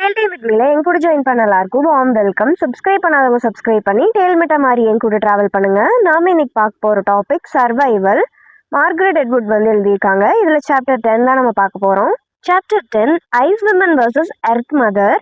Dale time with மீல என் கூட join பண்ண எல்லாருக்கும் வார்ம் வெல்கம். சப்ஸ்கிரைப் பண்ணாதவங்க சப்ஸ்கிரைப் பண்ணி டேல்மெட்ட மாதிரி என் கூட டிராவல் பண்ணுங்க. நாம இன்னைக்கு பார்க்க போற டாபிக் சர்வைவல். மார்கரெட் எட்வுட் வந்து எழுதியிருக்காங்க. இதுல சாப்டர் 10 தான் நம்ம பார்க்க போறோம். Chapter 10 is women versus earth mother,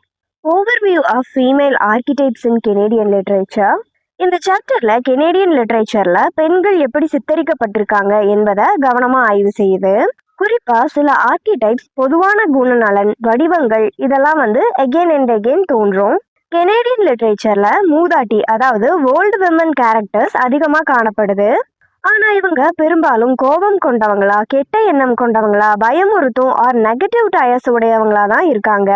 overview of female archetypes in Canadian literature. இந்த சாப்டர்ல கெனேடியன் லிட்ரேச்சர்ல பெண்கள் எப்படி சித்தரிக்கப்பட்டிருக்காங்க என்பதை கவனமா ஆய்வு செய்யுது. குறிப்பா சில ஆர்கிடைப்ஸ், பொதுவான குணநலன், வடிவங்கள் இதெல்லாம் வந்து அகெயின் அண்ட் அகெயின் தோன்றும். கெனேடியன் லிட்ரேச்சர்ல மூதாட்டி, அதாவது ஓல்டு விமன் கேரக்டர்ஸ் அதிகமா காணப்படுது. ஆனா இவங்க பெரும்பாலும் கோபம் கொண்டவங்களா, கெட்ட எண்ணம் கொண்டவங்களா, பயமுறுத்தும் ஆர் நெகட்டிவ் டயர்ஸ் உடையவங்களா தான் இருக்காங்க.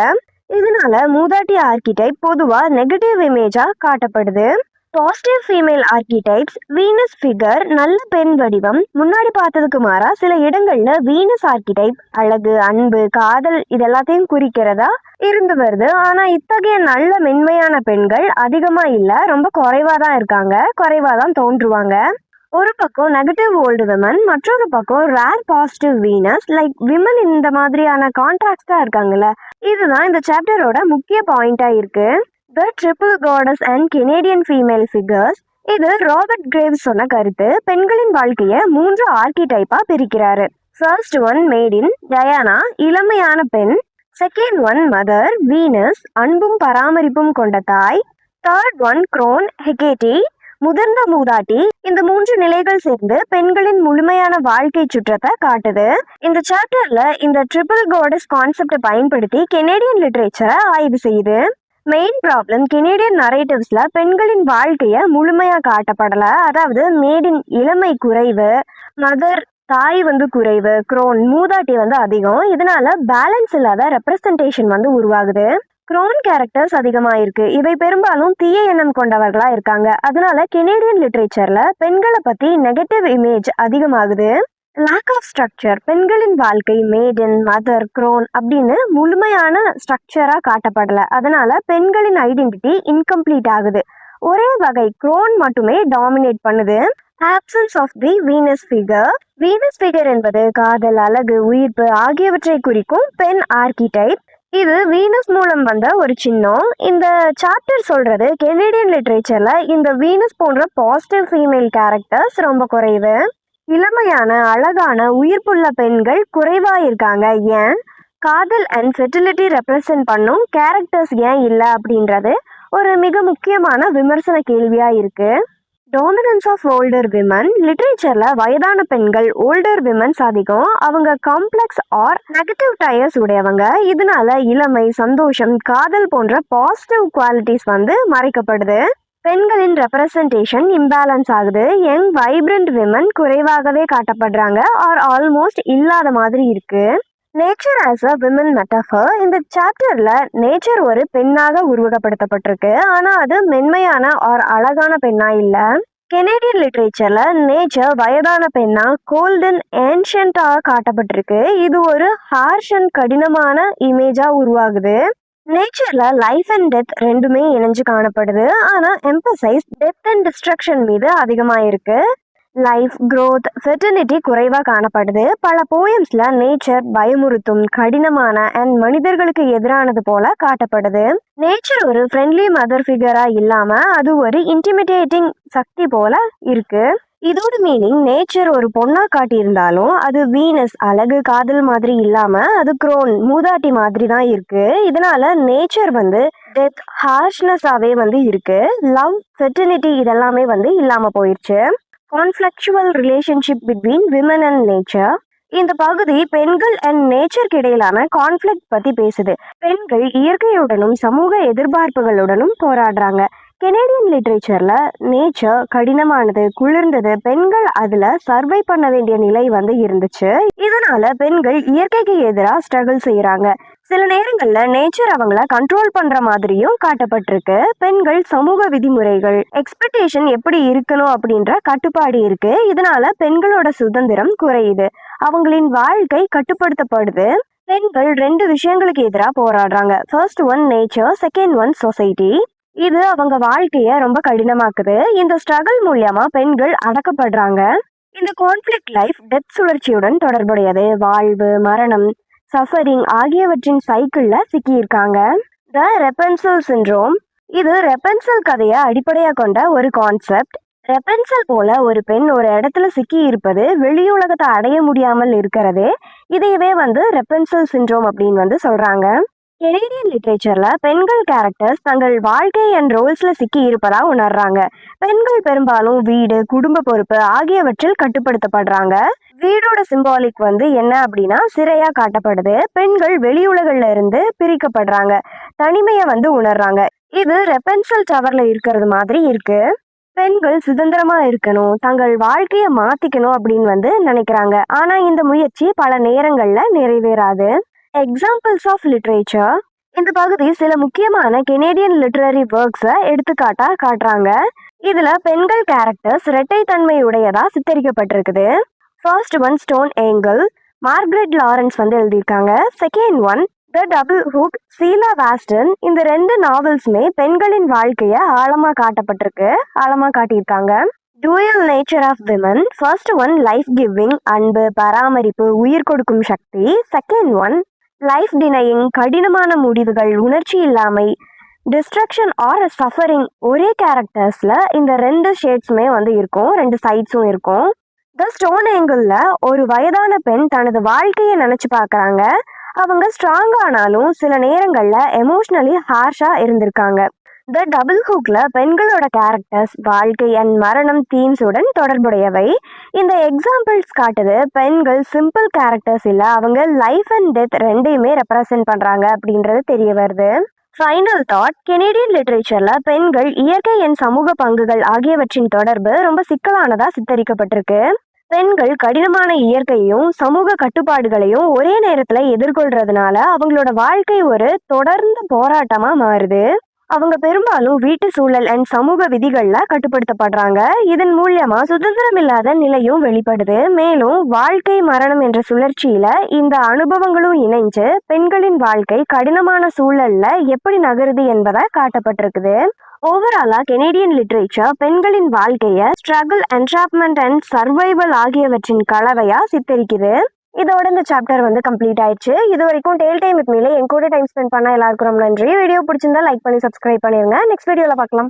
இதனால மூதாட்டி ஆர்கிடைப் பொதுவா நெகட்டிவ் இமேஜா காட்டப்படுது. Positive female archetypes, Venus figure, நல்ல பெண் வடிவம். முன்னாடி பார்த்ததுக்கு மாறா சில இடங்கள்ல வீனஸ் ஆர்கிடைப் அழகு, அன்பு, காதல் இதெல்லாத்தையும் குறிக்கிறதா இருந்து வருது. ஆனா இத்தகைய நல்ல மென்மையான பெண்கள் அதிகமா இல்ல, ரொம்ப குறைவா தான் இருக்காங்க, குறைவா தான் தோன்றுவாங்க. ஒரு பக்கம் நெகட்டிவ் ஓல்டு விமன், மற்றொரு பக்கம் rare positive Venus. Like women இந்த மாதிரியான கான்ட்ராஸ்டா இருக்காங்கல்ல, இதுதான் இந்த சாப்டரோட முக்கிய பாயிண்டா இருக்கு. த triple goddess and Canadian female figures. இது ராபர்ட் கிரேவ்ஸ் சொன்ன கருத்து. பெண்களின் வாழ்க்கையை 3 ஆர்கிடைப்பா பிரிக்கிறாரு. ஃபர்ஸ்ட் ஒன் மேடின், டயானா, இளமையான பெண். செகண்ட் ஒன் மதர், வீனஸ், அன்பும் பராமரிப்பும் கொண்ட தாய். தேர்ட் ஒன் குரோன், ஹெகேட்டி, முதிர்ந்த மூதாட்டி. இந்த 3 நிலைகள் சேர்ந்து பெண்களின் முழுமையான வாழ்க்கை சுற்றத்தை காட்டுது. இந்த சாப்டர்ல இந்த ட்ரிபிள் காடஸ் கான்செப்டை பயன்படுத்தி கெனேடியன் லிட்ரேச்சரை ஆய்வு செய்யுது. மெயின் ப்ராப்ளம், கெனேடியன் நரேட்டிவ்ஸ்ல பெண்களின் வாழ்க்கைய முழுமையா காட்டப்படல. அதாவது மேடின் இளமை குறைவு, மதர் தாய் வந்து குறைவு, குரோன் மூதாட்டி வந்து அதிகம். இதனால பேலன்ஸ் இல்லாத ரெப்ரசன்டேஷன் வந்து உருவாகுது. குரோன் கேரக்டர்ஸ் அதிகமா இருக்கு. இவை பெரும்பாலும் தீய எண்ணம் கொண்டவர்களா இருக்காங்க. அதனால கெனேடியன் லிட்ரேச்சர்ல பெண்களை பத்தி நெகட்டிவ் இமேஜ் அதிகமாகுது. லேக் ஆஃப் ஸ்ட்ரக்சர், பெண்களின் வாழ்க்கை மேடன், மதர், குரோன் அப்படின்னு முழுமையான ஸ்ட்ரக்சரா காட்டப்படல. அதனால பெண்களின் ஐடென்டிட்டி இன்கம்ப்ளீட் ஆகுது. ஒரே வகை குரோன் மட்டுமே டாமினேட் பண்ணுது. Absence of the Venus figure. Venus figure என்பது காதல், அழகு, உயிர்ப்பு ஆகியவற்றை குறிக்கும் பெண் ஆர்கிடைப். இது வீனஸ் மூலம் வந்த ஒரு சின்னம். இந்த சாப்டர் சொல்றது கெனேடியன் லிட்ரேச்சர்ல இந்த வீனஸ் போன்ற பாசிட்டிவ் ஃபீமேல் கேரக்டர்ஸ் ரொம்ப குறைவு. இளமையான, அழகான, உயிர்ப்புள்ள பெண்கள் குறைவா இருக்காங்க. ஏன்? காதல் அண்ட் ஃபெர்டிலிட்டி ரெப்ரசன்ட் பண்ணும் கேரக்டர்ஸ் ஏன் இல்லை அப்படின்றது ஒரு மிக முக்கியமான விமர்சன கேள்வியா இருக்கு. Dominance of older women. லிட்ரேச்சர்ல வயதான பெண்கள், ஓல்டர் விமன்ஸ் அதிகம். அவங்க காம்ப்ளெக்ஸ் ஆர் நெகட்டிவ் டயர்ஸ் உடையவங்க. இதனால இளமை, சந்தோஷம், காதல் போன்ற பாசிட்டிவ் குவாலிட்டிஸ் வந்து மறைக்கப்படுது. பெண்களின் ரெப்ரசன்டேஷன் இம்பேலன்ஸ் ஆகுது. யங் வைப்ரண்ட் விமன் குறைவாகவே காட்டப்படுறாங்க ஆர் ஆல்மோஸ்ட் இல்லாத மாதிரி இருக்கு. Nature as a women metaphor. இந்த சாப்டர்ல நேச்சர் ஒரு பெண்ணாக உருவகப்படுத்தப்பட்டிருக்கு. ஆனா அது மென்மையான ஆர் அழகான பெண்ணா இல்ல. கெனேடியன் லிட்ரேச்சர்ல நேச்சர் வயதான பெண்ணா, கோல்ட் அண்ட் ஏன்ஷியன்ட்டாக காட்டப்பட்டிருக்கு. இது ஒரு ஹார்ஷ் அண்ட் கடினமான இமேஜா உருவாகுது. நேச்சர்ல லைஃப் அண்ட் டெத் ரெண்டுமே இணைஞ்சு காணப்படுது. ஆனா எம்பசைஸ் டெத் அண்ட் டிஸ்ட்ரக்ஷன் மீது அதிகமா இருக்கு. லைஃப், growth, ஃபெர்டிலிட்டி குறைவா காணப்படுது. பல போயம்ஸ்ல நேச்சர் பயமுறுத்தும், கடினமான அண்ட் மனிதர்களுக்கு எதிரானது போல காட்டப்படுது. நேச்சர் ஒரு ஃப்ரெண்ட்லி மதர் ஃபிகரா இல்லாம அது ஒரு இன்டிமிடேட்டிங் சக்தி போல இருக்கு. இதோட மீனிங், நேச்சர் ஒரு பொண்ணா காட்டியிருந்தாலும் அது வீனஸ் அழகு, காதல் மாதிரி இல்லாம அது குரோன் மூதாட்டி மாதிரி தான் இருக்கு. இதனால நேச்சர் வந்து டெத், ஹார்ஷ்னஸாவே வந்து இருக்கு. லவ், ஃபெர்டிலிட்டி இதெல்லாமே வந்து இல்லாம போயிடுச்சு. Conflictual relationship between women and nature. இந்த பகுதி பெண்கள் அண்ட் நேச்சருக்கு இடையிலான கான்ஃப்ளிக்ட் பத்தி பேசுது. பெண்கள் இயற்கையுடனும் சமூக எதிர்பார்ப்புகளுடனும் போராடுறாங்க. கெனேடியன் லிட்ரேச்சர்ல நேச்சர் கடினமானது, குளிர்ந்தது, பெண்கள் அதுல சர்வை பண்ண வேண்டிய நிலை வந்து இருந்துச்சு. இதனால பெண்கள் இயற்கைக்கு எதிராக ஸ்ட்ரகிள் செய்யறாங்க. சில நேரங்கள்ல நேச்சர் அவங்கள கண்ட்ரோல் பண்ற மாதிரியும் காட்டப்பட்டிருக்கு. பெண்கள் சமூக விதிமுறைகள், எக்ஸ்பெக்டேஷன் எப்படி இருக்கணும் அப்படின்ற கட்டுப்பாடு இருக்கு. இதனால பெண்களோட சுதந்திரம் குறையுது, அவங்களின் வாழ்க்கை கட்டுப்படுத்தப்படுது. பெண்கள் 2 விஷயங்களுக்கு எதிராக போராடுறாங்க. First one nature, second one society. இது அவங்க வாழ்க்கைய ரொம்ப கடினமாக்குது. இந்த ஸ்ட்ரகிள் மூலியமா பெண்கள் அடக்கப்படுறாங்க. இந்த கான்ஃப்ளிக்ட் லைஃப் டெத் சுழற்சியுடன் தொடர்புடையது. வாழ்வு, மரணம், சஃபரிங் ஆகியவற்றின் சைக்கிள்ல சிக்கியிருக்காங்க. த ரெப்பன்சல் சிண்ட்ரோம். இது ரெப்பன்சல் கதையை அடிப்படையாக கொண்ட ஒரு கான்செப்ட். ரெப்பன்சல் போல ஒரு பெண் ஒரு இடத்துல சிக்கி இருப்பது, வெளியுலகத்தை அடைய முடியாமல் இருக்கிறது, இதையவே ரெப்பன்சல் சிண்ட்ரோம் அப்படின்னு சொல்றாங்க. கெனேடியன் லிட்ரேச்சர்ல பெண்கள் கேரக்டர்ஸ் தங்கள் வாழ்க்கை அண்ட் ரோல்ஸ்ல சிக்கி இருப்பதா உணர்றாங்க. பெண்கள் பெரும்பாலும் வீடு, குடும்ப பொறுப்பு ஆகியவற்றில் கட்டுப்படுத்தப்படுறாங்க. வீடோட சிம்பாலிக் என்ன அப்படின்னா சிறையா காட்டப்படுது. பெண்கள் வெளியுலகில இருந்து பிரிக்கப்படுறாங்க, தனிமையை உணர்றாங்க. இது ரெப்பன்சல் டவர்ல இருக்கிறது மாதிரி இருக்கு. பெண்கள் சுதந்திரமா இருக்கணும், தங்கள் வாழ்க்கையை மாத்திக்கணும் அப்படின்னு நினைக்கிறாங்க. ஆனா இந்த முயற்சி பல நேரங்கள்ல நிறைவேறாது. Examples of literature. இந்த பகுதி சில முக்கியமான கெனேடியன் லிட்ரரி ஒர்க்ஸை எடுத்துக்காட்டா காட்டுறாங்க. இதுல பெண்கள் கேரக்டர்ஸ் இரட்டை தன்மையுடையதா சித்தரிக்கப்பட்டிருக்குது. First one Stone Angel, Margaret Laurence எழுதியிருக்காங்க. Second one the Double Hook, Sheila வாஸ்டன். இந்த 2 நாவல்ஸுமே பெண்களின் வாழ்க்கைய ஆழமா காட்டியிருக்காங்க. Dual nature of women. First one life giving, அன்பு, பராமரிப்பு, உயிர் கொடுக்கும் சக்தி. செகண்ட் ஒன் லைஃப் டினையிங், கடினமான முடிவுகள், உணர்ச்சி இல்லாமை, டிஸ்ட்ரக்ஷன் ஆர் சஃபரிங். ஒரே கேரக்டர்ஸ்ல இந்த 2 ஷேட்ஸுமே இருக்கும், 2 சைட்ஸும் இருக்கும். த ஸ்டோன் ஏங்கிள்ல ஒரு வயதான பெண் தனது வாழ்க்கையை நினைச்சு பார்க்கறாங்க. அவங்க ஸ்ட்ராங் ஆனாலும் சில நேரங்கள்ல எமோஷ்னலி ஹார்ஷா இருந்திருக்காங்க. த டபுள் ஹூக்ல பெண்களோட கேரக்டர்ஸ் வாழ்க்கை அண்ட் மரணம் தீம்ஸுடன் தொடர்புடையவை. இந்த எக்ஸாம்பிள்ஸ் காட்டுது பெண்கள் சிம்பிள் கேரக்டர்ஸ் இல்லை, அவங்க லைஃப் அண்ட் டெத் ரெண்டையுமே ரெப்ரசென்ட் பண்றாங்க அப்படின்றது தெரிய வருது. Final thought. கெனேடியன் லிட்ரேச்சர்ல பெண்கள், இயற்கை அண்ட் சமூக பங்குகள் ஆகியவற்றின் தொடர்பு ரொம்ப சிக்கலானதா சித்தரிக்கப்பட்டிருக்கு. பெண்கள் கடினமான இயற்கையும் சமூக கட்டுப்பாடுகளையும் ஒரே நேரத்துல எதிர்கொள்றதுனால அவங்களோட வாழ்க்கை ஒரு தொடர்ந்த போராட்டமா மாறுது. அவங்க பெரும்பாலும் வீட்டு சூழல் அண்ட் சமூக விதிகள்ல கட்டுப்படுத்தப்படுறாங்க. இதன் மூலியமா சுதந்திரம் இல்லாத நிலையும் வெளிப்படுது. மேலும் வாழ்க்கை மரணம் என்ற சுழற்சியில இந்த அனுபவங்களும் இணைஞ்சு பெண்களின் வாழ்க்கை கடினமான சூழல்ல எப்படி நகருது என்பதை காட்டப்பட்டிருக்குது. ஓவராலா கெனேடியன் லிட்ரேச்சர் பெண்களின் வாழ்க்கைய ஸ்ட்ரகிள், என்ட்ராப்மெண்ட் அண்ட் சர்வைவல் ஆகியவற்றின் கலவையா சித்தரிக்குது. இதோட இந்த சாப்டர் கம்ப்ளீட் ஆயிடுச்சு. இது வரைக்கும் டேல் டைம் வித் மீல என் கூட டைம் ஸ்பெண்ட் பண்ண எல்லாருக்கும் ரொம்ப நன்றி. வீடியோ பிடிச்சிருந்தா லைக் பண்ணி சப்ஸ்கிரைப் பண்ணிருங்க. நெக்ஸ்ட் வீடியோல பார்க்கலாம்.